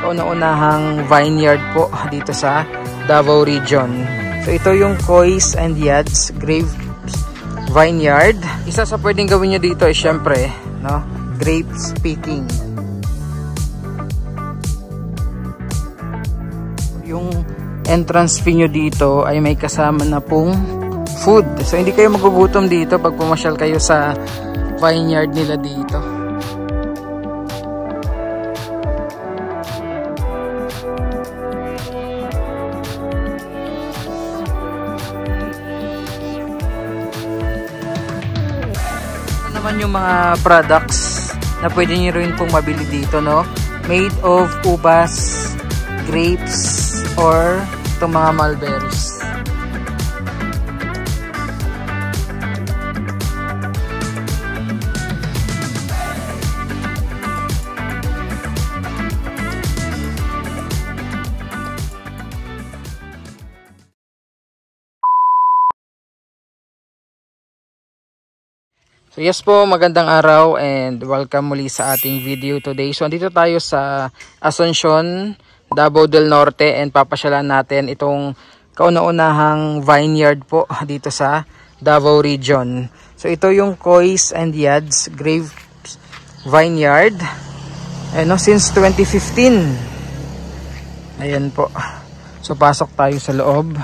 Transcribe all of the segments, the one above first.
kauna-unahang vineyard po dito sa Davao Region. So ito yung Kois and Yads Grape Vineyard. Isa sa pwedeng gawin nyo dito ay syempre, no, grapes picking. Yung entrance fee nyo dito ay may kasama na pong food. So hindi kayo magugutom dito pag pumasyal kayo sa vineyard nila dito. Ito naman yung mga products na pwede nyo rin pong mabili dito, no? Made of ubas, grapes, or itong mga mulberries. So yes po, magandang araw and welcome muli sa ating video today. So andito tayo sa Asuncion, Davao del Norte, and papasyalan natin itong kauna-unahang vineyard po dito sa Davao Region. So ito yung Kois and Yads Grape Vineyard, since 2015. Ayan po. So pasok tayo sa loob.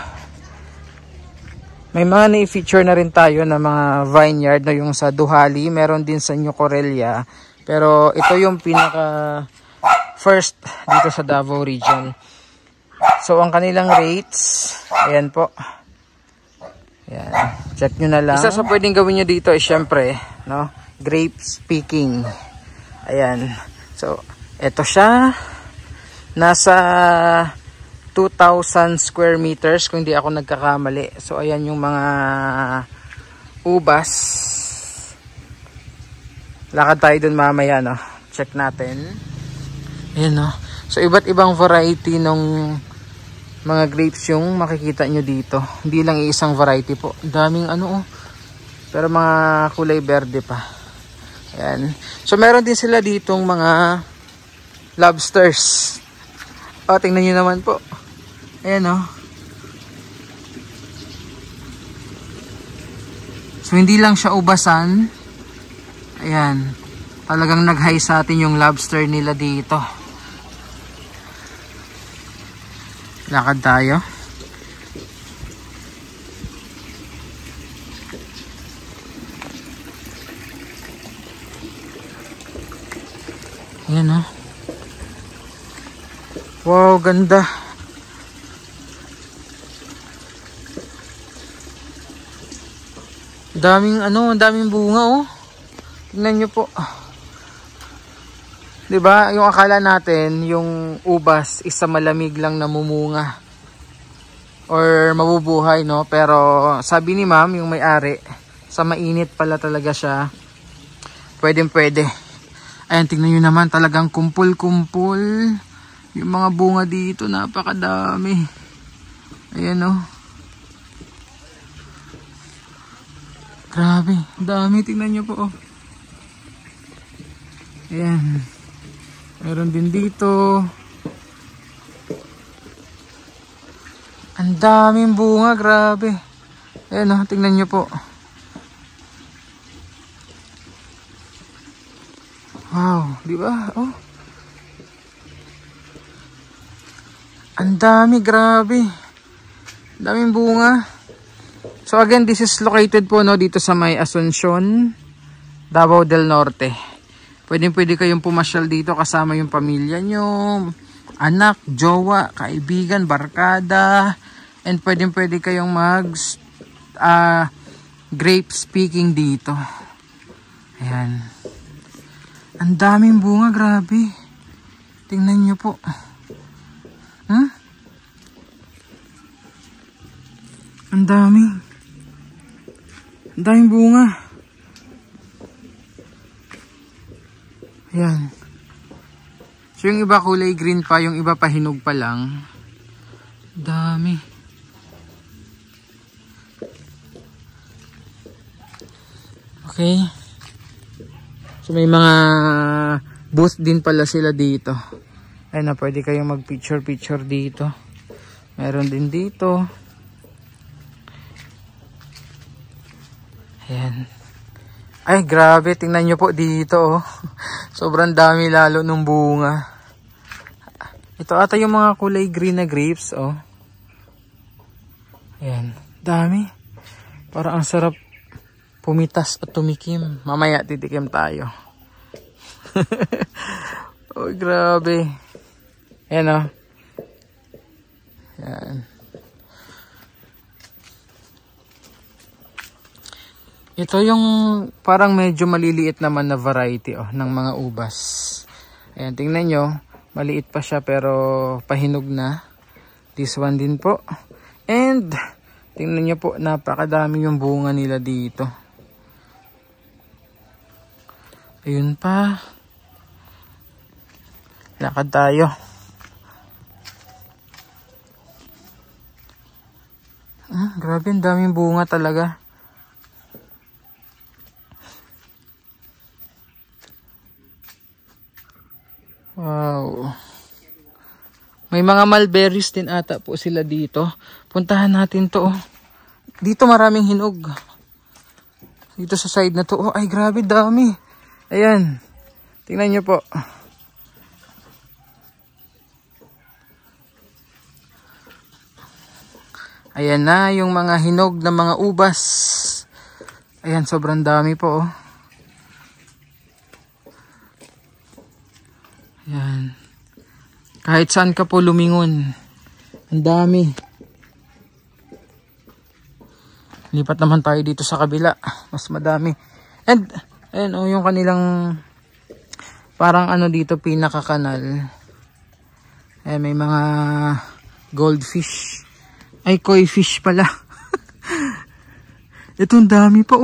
May mga na-feature na rin tayo na mga vineyard na yung sa Duhali, meron din sa New Corellia, pero ito yung pinaka first dito sa Davao Region. So ang kanilang rates, ayan po. Ayan, check nyo na lang. Isa sa pwedeng gawin nyo dito ay syempre, no, grapes picking. Ayan. So ito siya, nasa 2,000 square meters kung hindi ako nagkakamali. So ayan yung mga ubas. Lakad tayo dun mamaya, no. Check natin. Ayan, no. So iba't ibang variety ng mga grapes yung makikita nyo dito. Hindi lang isang variety po. Daming pero mga kulay berde pa. Ayan. So meron din sila ditong mga lobsters. O, tingnan nyo naman po. Ayan, o. So hindi lang siya ubasan. Ayan. Talagang nag-high sa atin yung lobster nila dito. Lakad tayo. Ayan, o. Wow, ganda. Daming bunga, oh. Tingnan nyo po. 'Di ba? Yung akala natin, yung ubas isa malamig lang namumunga or mabubuhay, no? Pero sabi ni ma'am, yung may-ari, sa mainit pala talaga siya. Pwede. Ayan, tingnan nyo naman, talagang kumpul-kumpul. Yung mga bunga dito, napakadami. Ayan, oh. Grabe, dami. Tingnan nyo po, oh. Ayan. Meron din dito. Ang daming bunga, grabe. Ayan, oh. Tingnan nyo po. Wow, di ba? Oh. Ang dami, grabe. Daming bunga. So again, this is located po, no, dito sa may Asuncion, Davao del Norte. Pwede kayong pumasyal dito kasama yung pamilya nyo, anak, jowa, kaibigan, barkada, and pwede kayong grapes picking dito. Ayan. Ang daming bunga, grabe. Tingnan nyo po. Ang daming bunga. Ayan. So yung iba kulay green pa, yung iba pahinog pa lang. Dami. Okay. So may mga booth din pala sila dito. Ayun na, pwede kayong mag picture dito. Meron din dito. Ayan. Ay, grabe. Tingnan nyo po dito. Oh. Sobrang dami lalo ng bunga. Ito ata yung mga kulay green na grapes. Oh. Ayan. Dami. Parang ang sarap pumitas at tumikim. Mamaya titikim tayo. Oh, grabe. Ayan o. Ayan. Ito yung parang medyo maliliit naman na variety ng mga ubas. Ayan, tingnan nyo. Maliit pa siya pero pahinog na. This one din po. And tingnan nyo po, napakadami yung bunga nila dito. Ayun pa. Lakad tayo. Grabe, ang daming bunga talaga. Wow. May mga mulberries din ata po sila dito. Puntahan natin to. Dito maraming hinog. Dito sa side na to. Ay, grabe, dami. Ayan. Tingnan nyo po. Ayan na yung mga hinog na mga ubas. Ayan, sobrang dami po. Ayan. Kahit saan ka po lumingon. Ang dami. Lipat naman tayo dito sa kabila. Mas madami. And, ayan yung kanilang parang dito, pinakakanal. Ayan, may mga goldfish. Ay, koi fish pala. Ito, ang dami pa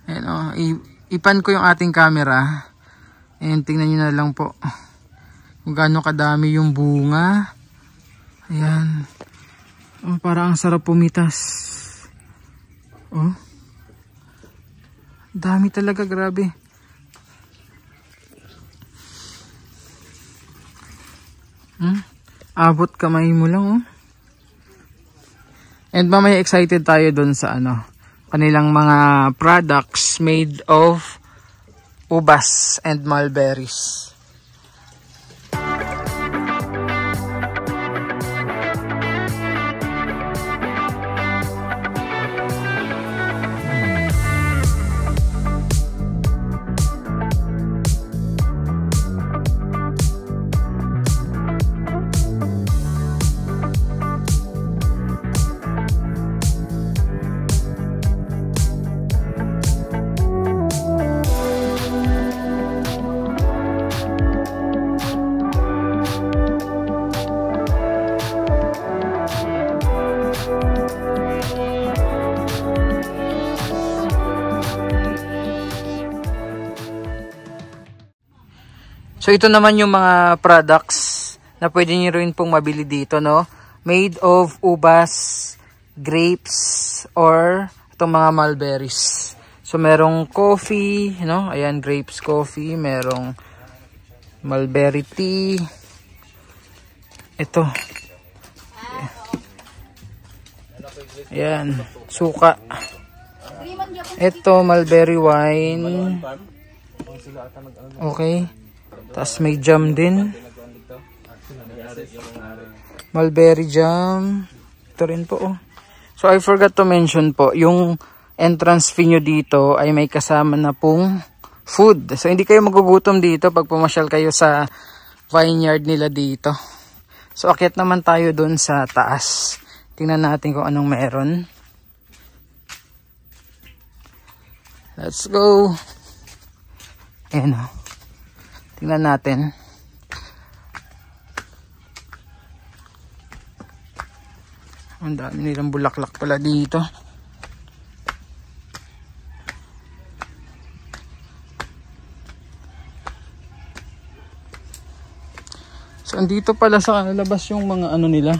Ayan ipan ko yung ating camera. Ayan, tingnan nyo na lang po kung gaano kadami yung bunga. Ayan. Parang ang sarap pumitas. Dami talaga, grabe. Abot kamay mo lang. And mamaya excited tayo dun sa kanilang mga products made of ubas and mulberries. So ito naman yung mga products na pwede nyo rin pong mabili dito, no? Made of ubas, grapes, or itong mga mulberries. So merong coffee, no? Ayan, grapes coffee. Merong mulberry tea. Ito. Ayan, suka. Ito, mulberry wine. Okay. Tapos may jam din. Mulberry jam. Ito rin po. So I forgot to mention po, yung entrance fee nyo dito ay may kasama na pong food. So hindi kayo magugutom dito pag pumasyal kayo sa vineyard nila dito. So akyat naman tayo dun sa taas. Tingnan natin kung anong meron. Let's go. Ayan o. Tingnan natin. Ang dami nilang bulaklak pala dito. So andito pala sa labas yung mga nila.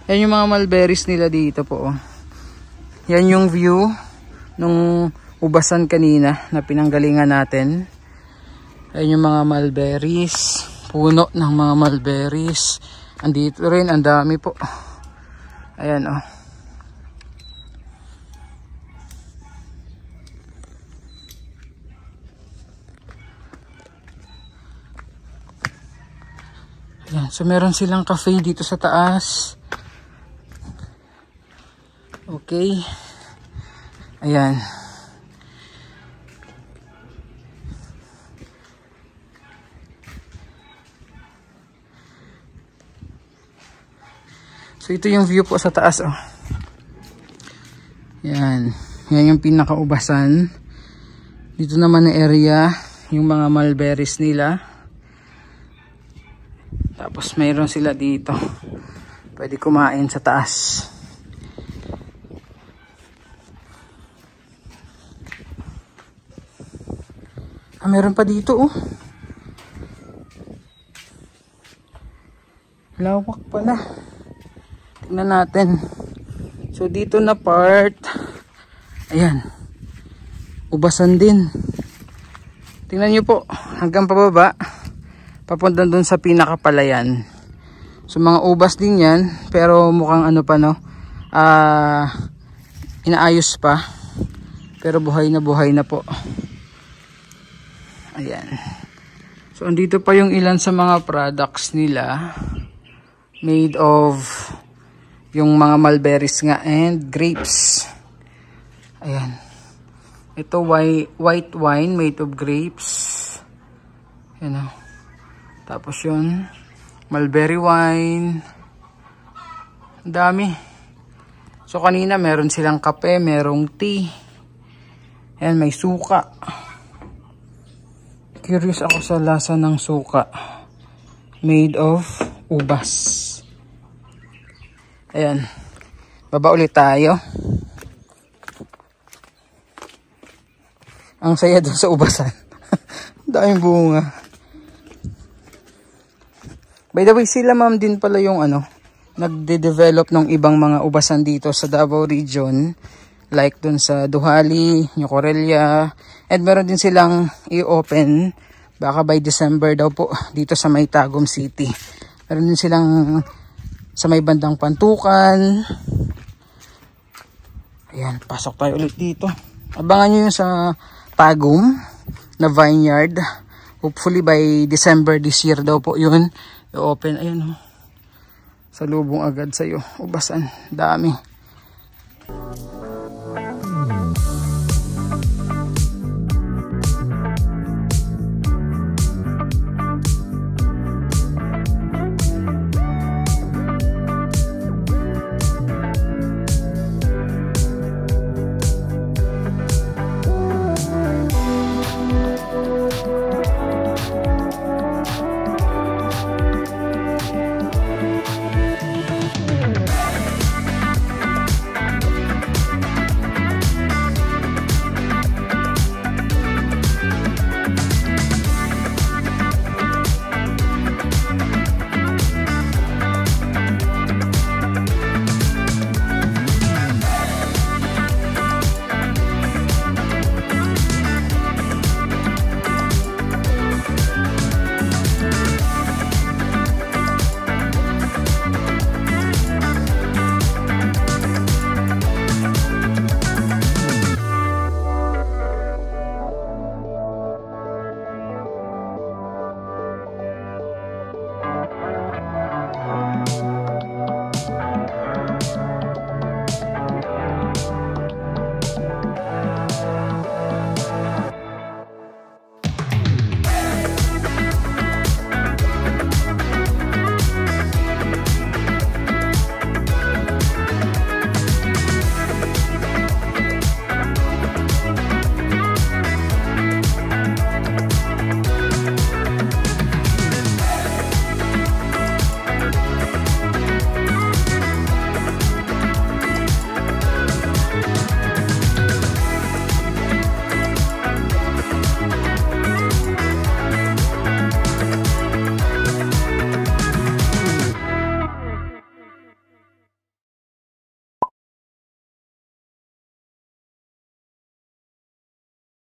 Yan yung mga mulberries nila dito po. Yan yung view nung ubasan kanina na pinanggalingan natin. Ayan yung mga mulberries. Puno ng mga mulberries. Andito rin, ang dami po. Ayan oh. Ayan, so meron silang cafe dito sa taas. Okay. Ayan. So ito yung view po sa taas oh. Yan. Yan yung pinakaubasan. Dito naman na area yung mga mulberries nila. Tapos mayroon sila dito. Pwede kumain sa taas. Ah, meron pa dito oh. Lawak pala. Tingnan natin. So dito na part, ayan, ubasan din. Tingnan nyo po, hanggang pababa, papunta dun sa pinakapalayan. So mga ubas din yan, pero mukhang ano pa no, inaayos pa. Pero buhay na po. Ayan. So andito pa yung ilan sa mga products nila. Made of yung mga mulberries nga and grapes. Ayan. Ito white wine made of grapes. Ayan o. Tapos yun, mulberry wine. Ang dami. So kanina meron silang kape, merong tea. Ayan, may suka. Curious ako sa lasa ng suka. Made of ubas. Ayan. Baba ulit tayo. Ang saya doon sa ubasan. Daming bunga. By the way, sila ma'am din pala yung ano, nagde-develop ng ibang mga ubasan dito sa Davao region. Like dun sa Duhali, New Corellia. And meron din silang i-open. Baka by December daw po dito sa May Tagum City. Meron din silang sa may bandang Pantukan. Ayan, pasok tayo ulit dito. Abangan nyo yung sa Tagum na vineyard. Hopefully by December this year daw po yun. I-open, ayan oh. Sa lubong agad sa'yo. Ubasan, dami.